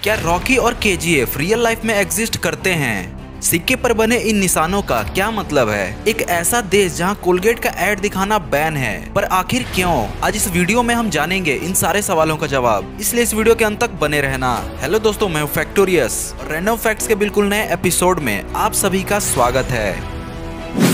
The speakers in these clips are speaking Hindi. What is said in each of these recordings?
क्या रॉकी और केजीएफ रियल लाइफ में एग्जिस्ट करते हैं? सिक्के पर बने इन निशानों का क्या मतलब है? एक ऐसा देश जहां कोलगेट का ऐड दिखाना बैन है, पर आखिर क्यों? आज इस वीडियो में हम जानेंगे इन सारे सवालों का जवाब, इसलिए इस वीडियो के अंत तक बने रहना। हेलो दोस्तों, मैं हूं फैक्टोरियस और रैंडम फैक्ट्स के बिल्कुल नए एपिसोड में आप सभी का स्वागत है।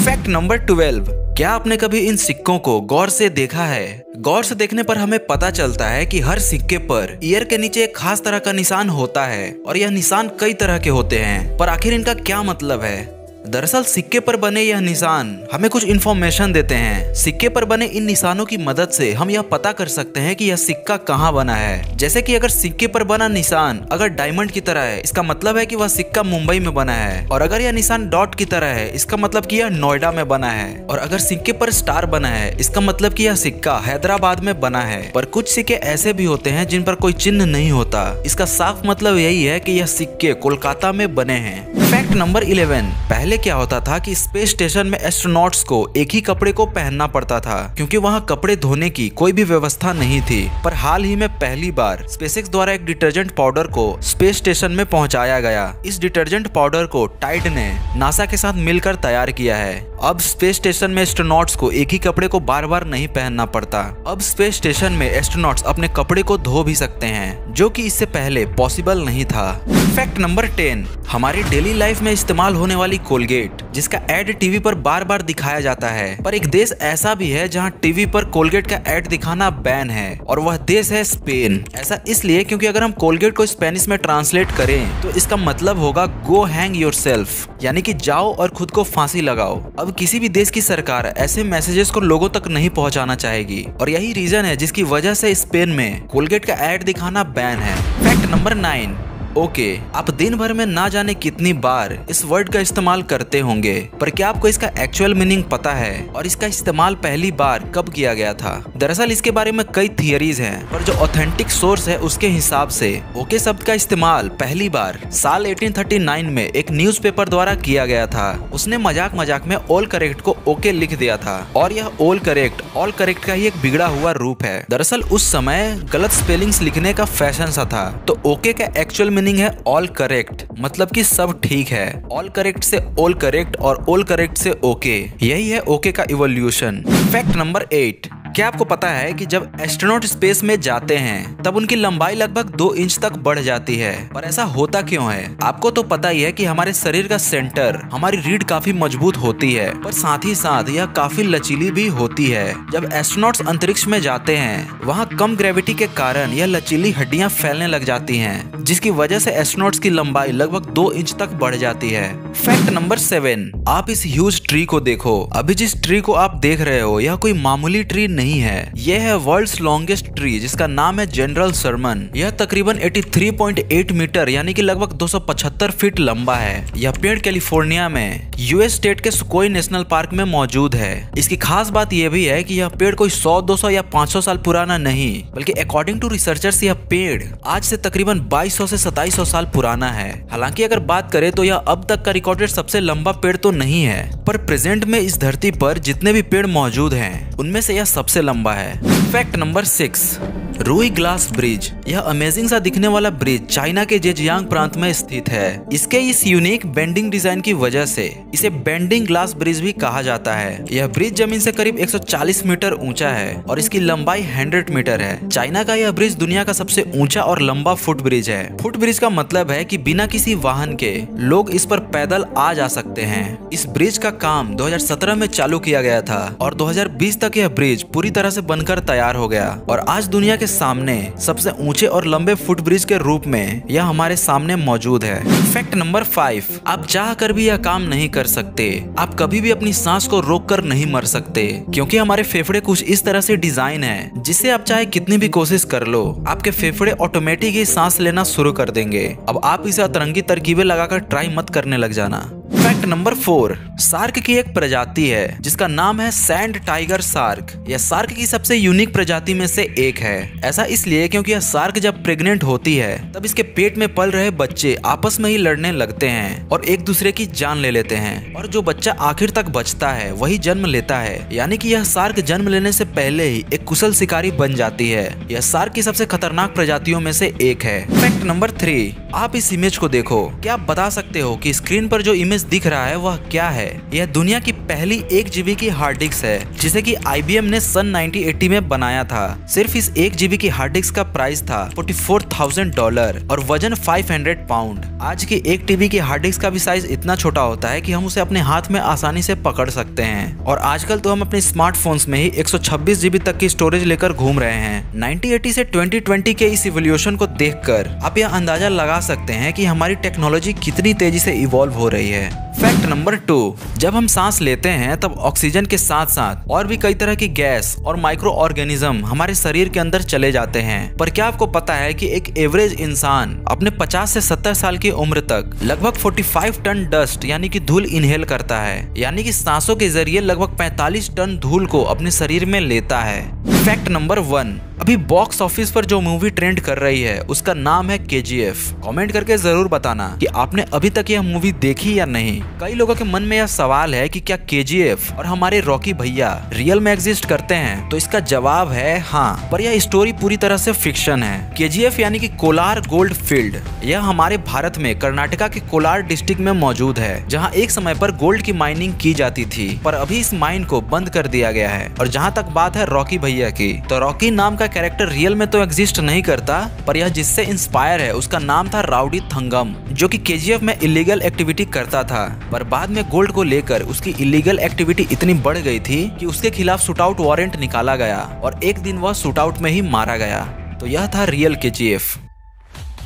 Fact number 12। क्या आपने कभी इन सिक्कों को गौर से देखा है? गौर से देखने पर हमें पता चलता है कि हर सिक्के पर ईयर के नीचे एक खास तरह का निशान होता है और यह निशान कई तरह के होते हैं, पर आखिर इनका क्या मतलब है? दरअसल सिक्के पर बने यह निशान हमें कुछ इन्फॉर्मेशन देते हैं। सिक्के पर बने इन निशानों की मदद से हम यह पता कर सकते हैं कि यह सिक्का कहाँ बना है। जैसे कि अगर सिक्के पर बना निशान अगर डायमंड की तरह है, इसका मतलब है कि वह सिक्का मुंबई में बना है, और अगर यह निशान डॉट की तरह है, इसका मतलब कि यह नोएडा में बना है, और अगर सिक्के पर स्टार बना है, इसका मतलब कि यह सिक्का हैदराबाद में बना है। पर कुछ सिक्के ऐसे भी होते हैं जिन पर कोई चिन्ह नहीं होता, इसका साफ मतलब यही है कि यह सिक्के कोलकाता में बने हैं। Fact number 11। पहले क्या होता था कि स्पेस स्टेशन में एस्ट्रोनॉट्स को एक ही कपड़े को पहनना पड़ता था, क्योंकि वहां कपड़े धोने की कोई भी व्यवस्था नहीं थी। पर हाल ही में पहली बार स्पेसएक्स द्वारा एक डिटर्जेंट पाउडर को स्पेस स्टेशन में पहुंचाया गया। इस डिटर्जेंट पाउडर को टाइड ने नासा के साथ मिलकर तैयार किया है। अब स्पेस स्टेशन में एस्ट्रोनॉट्स को एक ही कपड़े को बार बार नहीं पहनना पड़ता। अब स्पेस स्टेशन में एस्ट्रोनॉट्स अपने कपड़े को धो भी सकते हैं, जो कि इससे पहले पॉसिबल नहीं था। Fact number 10। हमारी डेली लाइफ में इस्तेमाल होने वाली कोलगेट, जिसका ऐड टीवी पर बार बार दिखाया जाता है, पर एक देश ऐसा भी है जहां टीवी पर कोलगेट का ऐड दिखाना बैन है, और वह देश है स्पेन। ऐसा इसलिए क्योंकि अगर हम कोलगेट को स्पेनिश में ट्रांसलेट करें तो इसका मतलब होगा गो हैंग योरसेल्फ, यानी कि जाओ और खुद को फांसी लगाओ। अब किसी भी देश की सरकार ऐसे मैसेजेस को लोगों तक नहीं पहुंचाना चाहेगी, और यही रीजन है जिसकी वजह से स्पेन में कोलगेट का ऐड दिखाना बैन है। Fact number 9। ओके, आप दिन भर में ना जाने कितनी बार इस वर्ड का इस्तेमाल करते होंगे, पर क्या आपको इसका एक्चुअल मीनिंग पता है और इसका इस्तेमाल पहली बार कब किया गया था? दरअसल इसके बारे में कई थियरीज हैं, पर जो ऑथेंटिक सोर्स है उसके हिसाब से ओके शब्द का इस्तेमाल पहली बार साल 1839 में एक न्यूज़पेपर द्वारा किया गया था। उसने मजाक मजाक में ऑल करेक्ट को ओके लिख दिया था, और यह ऑल करेक्ट का ही एक बिगड़ा हुआ रूप है। दरअसल उस समय गलत स्पेलिंग्स लिखने का फैशन सा था, तो ओके का एक्चुअल मीनिंग है ऑल करेक्ट, मतलब कि सब ठीक है। ऑल करेक्ट से ऑल करेक्ट और ऑल करेक्ट से ओके, यही है ओके का इवोल्यूशन। Fact number 8। क्या आपको पता है कि जब एस्ट्रोनॉट स्पेस में जाते हैं तब उनकी लंबाई लगभग 2 इंच तक बढ़ जाती है? पर ऐसा होता क्यों है? आपको तो पता ही है कि हमारे शरीर का सेंटर, हमारी रीढ़ काफी मजबूत होती है, पर साथ ही साथ यह काफी लचीली भी होती है। जब एस्ट्रोनॉट्स अंतरिक्ष में जाते हैं, वहाँ कम ग्रेविटी के कारण यह लचीली हड्डियां फैलने लग जाती हैं, जिसकी वजह से एस्ट्रोनॉट्स की लंबाई लगभग 2 इंच तक बढ़ जाती है। Fact number 7। आप इस ह्यूज ट्री को देखो। अभी जिस ट्री को आप देख रहे हो यह कोई मामूली ट्री नहीं है, यह है वर्ल्ड्स लॉन्गेस्ट ट्री, जिसका नाम है जनरल शर्मन। यह तकरीबन 83.8 मीटर यानी कि लगभग 275 फीट लंबा है। यह पेड़ कैलिफोर्निया में यूएस स्टेट के सुकोई नेशनल पार्क में मौजूद है। इसकी खास बात यह भी है कि यह पेड़ कोई 100, 200 या 500 साल पुराना नहीं, बल्कि अकॉर्डिंग टू रिसर्चर्स यह पेड़ आज से तकरीबन 2200 से 2700 साल पुराना है। हालांकि अगर बात करें तो यह अब तक का रिकॉर्डेड सबसे लंबा पेड़ तो नहीं है, पर प्रेजेंट में इस धरती पर जितने भी पेड़ मौजूद हैं उनमें से यह सबसे लंबा है। Fact number 6। रूई ग्लास ब्रिज। यह अमेजिंग सा दिखने वाला ब्रिज चाइना के जेजियांग प्रांत में स्थित है। इसके इस यूनिक बेंडिंग डिजाइन की वजह से इसे बेंडिंग ग्लास ब्रिज भी कहा जाता है। यह ब्रिज जमीन से करीब 140 मीटर ऊंचा है और इसकी लंबाई 100 मीटर है। चाइना का यह ब्रिज दुनिया का सबसे ऊंचा और लंबा फुट ब्रिज है। फुट ब्रिज का मतलब है कि बिना किसी वाहन के लोग इस पर पैदल आ जा सकते हैं। इस ब्रिज का काम 2017 में चालू किया गया था और 2020 तक यह ब्रिज पूरी तरह से बनकर तैयार हो गया, और आज दुनिया के सामने सबसे ऊंचे और लंबे फुट ब्रिज के रूप में यह हमारे सामने मौजूद है। Fact number 5। आप चाह कर भी यह काम नहीं कर सकते। आप कभी भी अपनी सांस को रोक कर नहीं मर सकते, क्योंकि हमारे फेफड़े कुछ इस तरह से डिजाइन है जिससे आप चाहे कितनी भी कोशिश कर लो, आपके फेफड़े ऑटोमेटिक ही सांस लेना शुरू कर देंगे। अब आप इसे अतरंगी तरकीबें लगाकर ट्राई मत करने लग जाना। Fact number 4। शार्क की एक प्रजाति है जिसका नाम है सैंड टाइगर शार्क। यह शार्क की सबसे यूनिक प्रजाति में से एक है। ऐसा इसलिए क्योंकि यह शार्क जब प्रेग्नेंट होती है तब इसके पेट में पल रहे बच्चे आपस में ही लड़ने लगते हैं और एक दूसरे की जान ले लेते हैं, और जो बच्चा आखिर तक बचता है वही जन्म लेता है। यानी कि यह शार्क जन्म लेने से पहले ही एक कुशल शिकारी बन जाती है। यह शार्क की सबसे खतरनाक प्रजातियों में से एक है। फैक्ट नंबर 3, आप इस इमेज को देखो। क्या आप बता सकते हो कि स्क्रीन पर जो इमेज दिख रहा है वह क्या है? यह दुनिया की पहली 1 GB की हार्ड डिस्क है जिसे कि IBM ने सन 1980 में बनाया था। सिर्फ इस 1 GB की हार्ड डिस्क का प्राइस था $44,000 और वजन 500 पाउंड। आज की 1 TB की हार्ड डिस्क का भी साइज इतना छोटा होता है कि हम उसे अपने हाथ में आसानी से पकड़ सकते हैं, और आजकल तो हम अपने स्मार्टफोन्स में ही 126 GB तक की स्टोरेज लेकर घूम रहे हैं। 1980 से 2020 के इस इवोल्यूशन को देखकर आप यह अंदाजा लगा सकते हैं कि हमारी टेक्नोलॉजी कितनी तेजी से इवॉल्व हो रही है। फैक्ट नंबर 2, जब हम सांस लेते हैं तब ऑक्सीजन के साथ साथ और भी कई तरह की गैस और माइक्रो ऑर्गेनिज्म हमारे शरीर के अंदर चले जाते हैं। पर क्या आपको पता है कि एक एवरेज इंसान अपने 50 से 70 साल की उम्र तक लगभग 45 टन डस्ट यानी कि धूल इनहेल करता है, यानी कि सांसों के जरिए लगभग 45 टन धूल को अपने शरीर में लेता है। फैक्ट नंबर 1, अभी बॉक्स ऑफिस पर जो मूवी ट्रेंड कर रही है उसका नाम है KGF। कमेंट करके जरूर बताना कि आपने अभी तक यह मूवी देखी या नहीं। कई लोगों के मन में यह सवाल है कि क्या KGF और हमारे रॉकी भैया रियल में एग्जिस्ट करते हैं, तो इसका जवाब है हाँ, पर यह स्टोरी पूरी तरह से फिक्शन है। KGF यानी कि कोलार गोल्ड फील्ड, यह हमारे भारत में कर्नाटका के कोलार डिस्ट्रिक्ट में मौजूद है, जहाँ एक समय पर गोल्ड की माइनिंग की जाती थी, पर अभी इस माइन को बंद कर दिया गया है। और जहाँ तक बात है रॉकी भैया की, तो रॉकी नाम का कैरेक्टर रियल में तो एग्जिस्ट नहीं करता, पर यह जिससे इंस्पायर है उसका नाम था राउडी थंगम, जो कि KGF में इलीगल एक्टिविटी करता था। पर बाद में गोल्ड को लेकर उसकी इलीगल एक्टिविटी इतनी बढ़ गई थी कि उसके खिलाफ शूट आउट वारंट निकाला गया और एक दिन वह शूट आउट में ही मारा गया। तो यह था रियल KGF।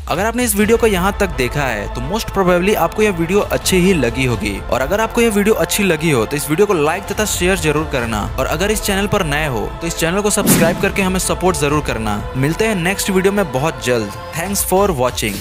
अगर आपने इस वीडियो को यहाँ तक देखा है तो मोस्ट प्रोबेबली आपको यह वीडियो अच्छी ही लगी होगी, और अगर आपको यह वीडियो अच्छी लगी हो तो इस वीडियो को लाइक तथा शेयर जरूर करना, और अगर इस चैनल पर नए हो तो इस चैनल को सब्सक्राइब करके हमें सपोर्ट जरूर करना। मिलते हैं नेक्स्ट वीडियो में बहुत जल्द। Thanks for watching.